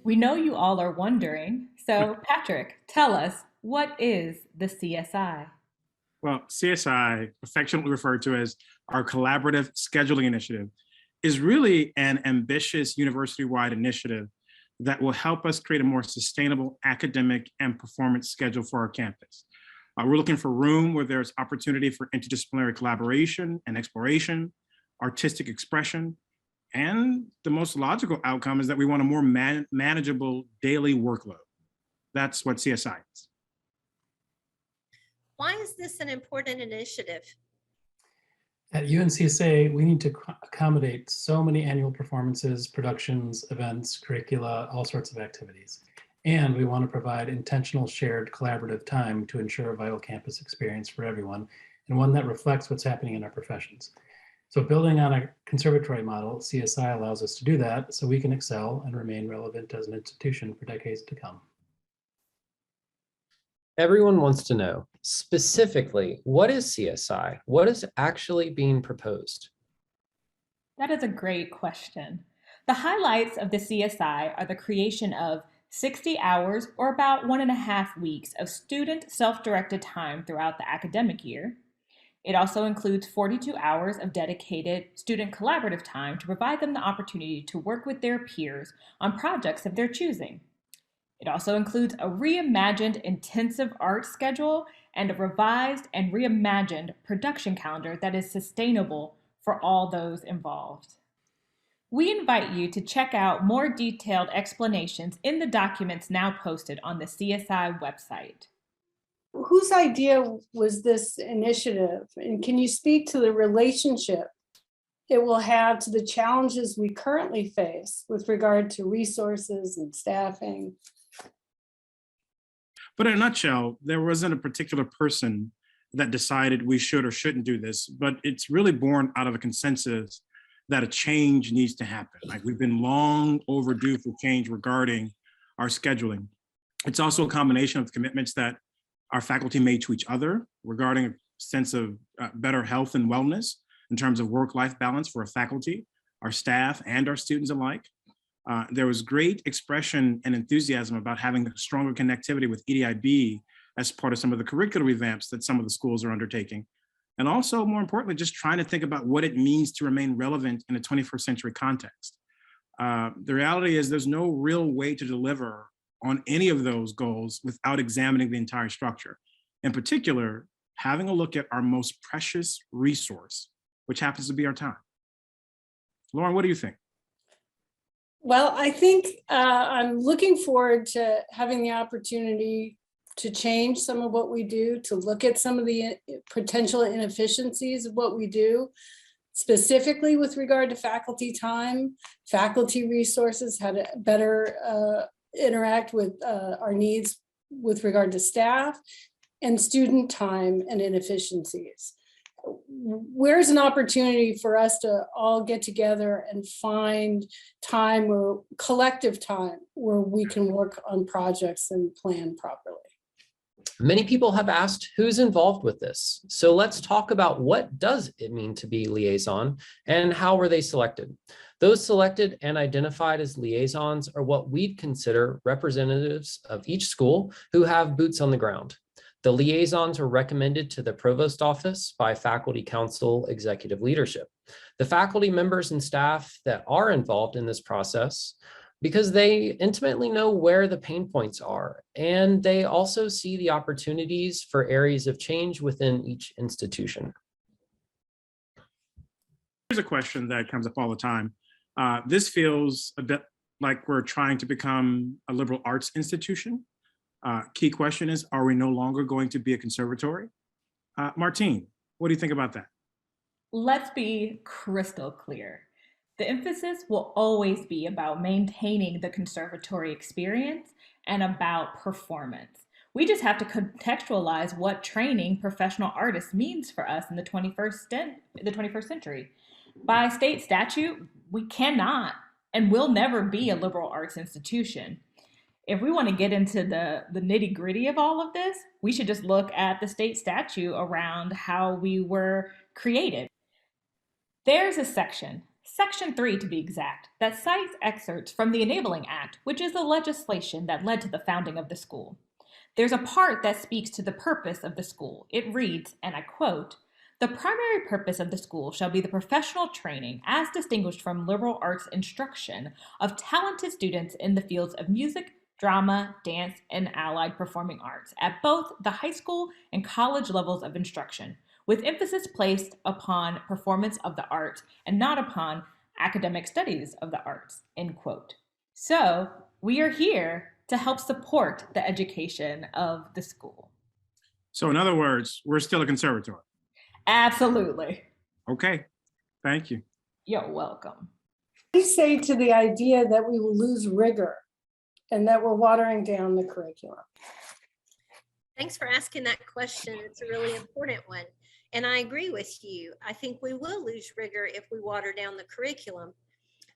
We know you all are wondering, so Patrick, tell us, what is the CSI? Well, CSI, affectionately referred to as our Collaborative Scheduling Initiative, is really an ambitious university wide initiative that will help us create a more sustainable academic and performance schedule for our campus. We're looking for room where there's opportunity for interdisciplinary collaboration and exploration, artistic expression, and the most logical outcome is that we want a more manageable daily workload. That's what CSI is. Why is this an important initiative? At UNCSA, we need to accommodate so many annual performances, productions, events, curricula, all sorts of activities. And we want to provide intentional, shared, collaborative time to ensure a vital campus experience for everyone, and one that reflects what's happening in our professions. So building on a conservatory model, CSI allows us to do that so we can excel and remain relevant as an institution for decades to come. Everyone wants to know, specifically, what is CSI? What is actually being proposed? That is a great question. The highlights of the CSI are the creation of 60 hours, or about 1.5 weeks, of student self-directed time throughout the academic year. It also includes 42 hours of dedicated student collaborative time to provide them the opportunity to work with their peers on projects of their choosing. It also includes a reimagined intensive art schedule and a revised and reimagined production calendar that is sustainable for all those involved. We invite you to check out more detailed explanations in the documents now posted on the CSI website. Whose idea was this initiative? And can you speak to the relationship it will have to the challenges we currently face with regard to resources and staffing? But in a nutshell, there wasn't a particular person that decided we should or shouldn't do this, but it's really born out of a consensus that a change needs to happen. Like, we've been long overdue for change regarding our scheduling. It's also a combination of commitments that our faculty made to each other regarding a sense of better health and wellness in terms of work-life balance for our faculty, our staff, and our students alike. There was great expression and enthusiasm about having a stronger connectivity with EDIB as part of some of the curricular revamps that some of the schools are undertaking. And also, more importantly, just trying to think about what it means to remain relevant in a 21st century context. The reality is there's no real way to deliver on any of those goals without examining the entire structure. In particular, having a look at our most precious resource, which happens to be our time. Lauren, what do you think? Well, I think I'm looking forward to having the opportunity to change some of what we do, to look at some of the potential inefficiencies of what we do, specifically with regard to faculty time, faculty resources, how to better interact with our needs with regard to staff, and student time and inefficiencies. Where's an opportunity for us to all get together and find time, or collective time, where we can work on projects and plan properly? Many people have asked who's involved with this. So let's talk about what does it mean to be liaison and how were they selected. Those selected and identified as liaisons are what we'd consider representatives of each school who have boots on the ground. The liaisons are recommended to the provost office by faculty council executive leadership. The faculty members and staff that are involved in this process, because they intimately know where the pain points are, and they also see the opportunities for areas of change within each institution. Here's a question that comes up all the time. This feels a bit like we're trying to become a liberal arts institution. Key question is, are we no longer going to be a conservatory? Martine, what do you think about that? Let's be crystal clear. The emphasis will always be about maintaining the conservatory experience and about performance. We just have to contextualize what training professional artists means for us in the 21st century. By state statute, we cannot and will never be a liberal arts institution. If we want to get into the nitty gritty of all of this, we should just look at the state statute around how we were created. There's a section, Section 3, to be exact, that cites excerpts from the Enabling Act, which is the legislation that led to the founding of the school. There's a part that speaks to the purpose of the school. It reads, and I quote, "The primary purpose of the school shall be the professional training, as distinguished from liberal arts instruction, of talented students in the fields of music, drama, dance, and allied performing arts at both the high school and college levels of instruction, with emphasis placed upon performance of the arts and not upon academic studies of the arts," end quote. So we are here to help support the education of the school. So in other words, we're still a conservatory. Absolutely. Okay, thank you. You're welcome. I say to the idea that we will lose rigor and that we're watering down the curriculum. Thanks for asking that question. It's a really important one. And I agree with you. I think we will lose rigor if we water down the curriculum.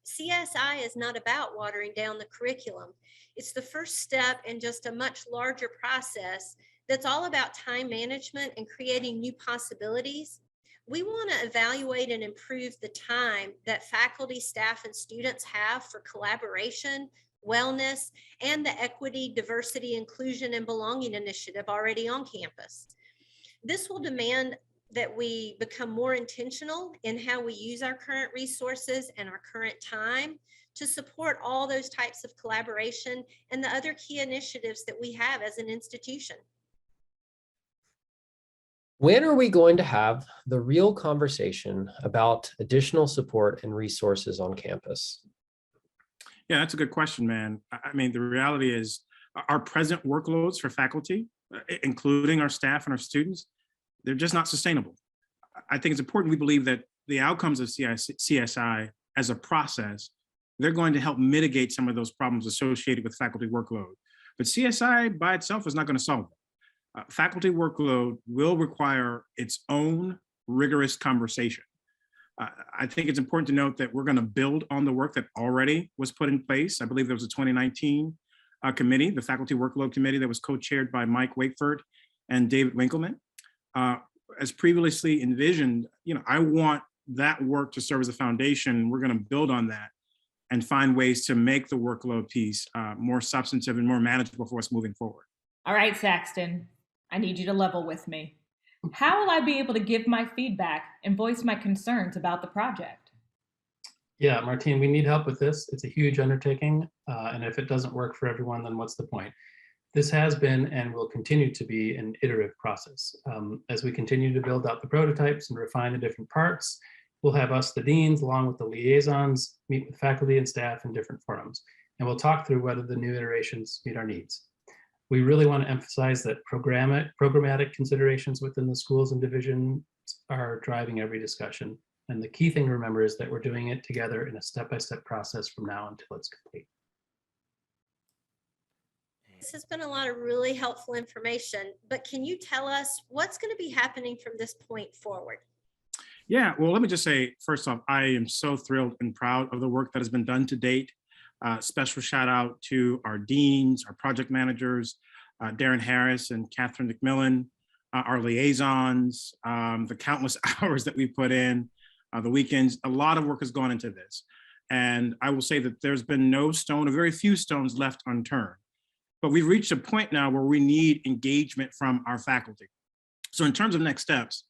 CSI is not about watering down the curriculum. It's the first step in just a much larger process that's all about time management and creating new possibilities. We want to evaluate and improve the time that faculty, staff, and students have for collaboration, wellness, and the equity, diversity, inclusion, and belonging initiative already on campus. This will demand that we become more intentional in how we use our current resources and our current time to support all those types of collaboration and the other key initiatives that we have as an institution. When are we going to have the real conversation about additional support and resources on campus? Yeah, that's a good question, man. I mean, the reality is our present workloads for faculty, including our staff and our students, they're just not sustainable. I think it's important we believe that the outcomes of CSI as a process, they're going to help mitigate some of those problems associated with faculty workload. But CSI by itself is not going to solve it. Faculty workload will require its own rigorous conversation. I think it's important to note that we're going to build on the work that already was put in place. I believe there was a 2019 committee, the Faculty Workload Committee, that was co-chaired by Mike Wakeford and David Winkleman. As previously envisioned, I want that work to serve as a foundation. We're going to build on that and find ways to make the workload piece more substantive and more manageable for us moving forward. All right, Saxton, I need you to level with me. How will I be able to give my feedback and voice my concerns about the project? Yeah, Martine, we need help with this. It's a huge undertaking. And if it doesn't work for everyone, then what's the point? This has been and will continue to be an iterative process. As we continue to build out the prototypes and refine the different parts, we'll have us, the deans, along with the liaisons, meet with faculty and staff in different forums. And we'll talk through whether the new iterations meet our needs. We really want to emphasize that programmatic considerations within the schools and divisions are driving every discussion. And the key thing to remember is that we're doing it together in a step-by-step process from now until it's complete. This has been a lot of really helpful information, but can you tell us what's going to be happening from this point forward? Yeah, well, let me just say, first off, I am so thrilled and proud of the work that has been done to date. Special shout out to our deans, our project managers, Darren Harris and Catherine McMillan, our liaisons, the countless hours that we put in, the weekends. A lot of work has gone into this. And I will say that there's been no stone, or very few stones left unturned. But we've reached a point now where we need engagement from our faculty. So in terms of next steps,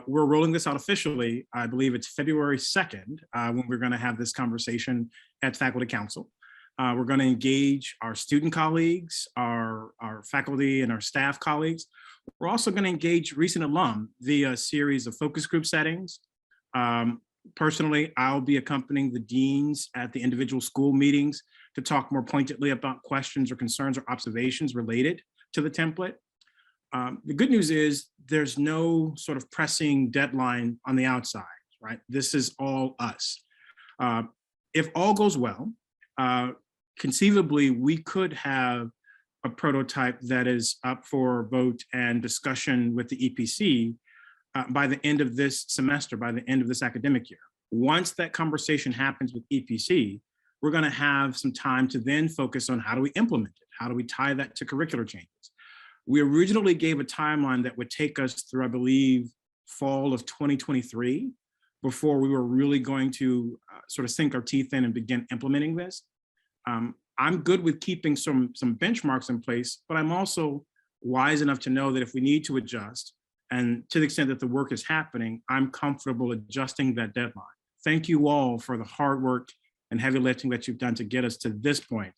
we're rolling this out officially. I believe it's February 2nd when we're going to have this conversation at Faculty Council. We're going to engage our student colleagues, our faculty and our staff colleagues. We're also going to engage recent alum via a series of focus group settings. Personally, I'll be accompanying the deans at the individual school meetings to talk more pointedly about questions or concerns or observations related to the template. The good news is there's no sort of pressing deadline on the outside, right? This is all us. If all goes well, conceivably, we could have a prototype that is up for vote and discussion with the EPC by the end of this semester, by the end of this academic year. Once that conversation happens with EPC, we're going to have some time to then focus on how do we implement it? How do we tie that to curricular changes? We originally gave a timeline that would take us through, I believe, fall of 2023. before we were really going to sort of sink our teeth in and begin implementing this. I'm good with keeping some benchmarks in place, but I'm also wise enough to know that if we need to adjust, and to the extent that the work is happening, I'm comfortable adjusting that deadline. Thank you all for the hard work and heavy lifting that you've done to get us to this point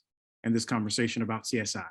in this conversation about CSI.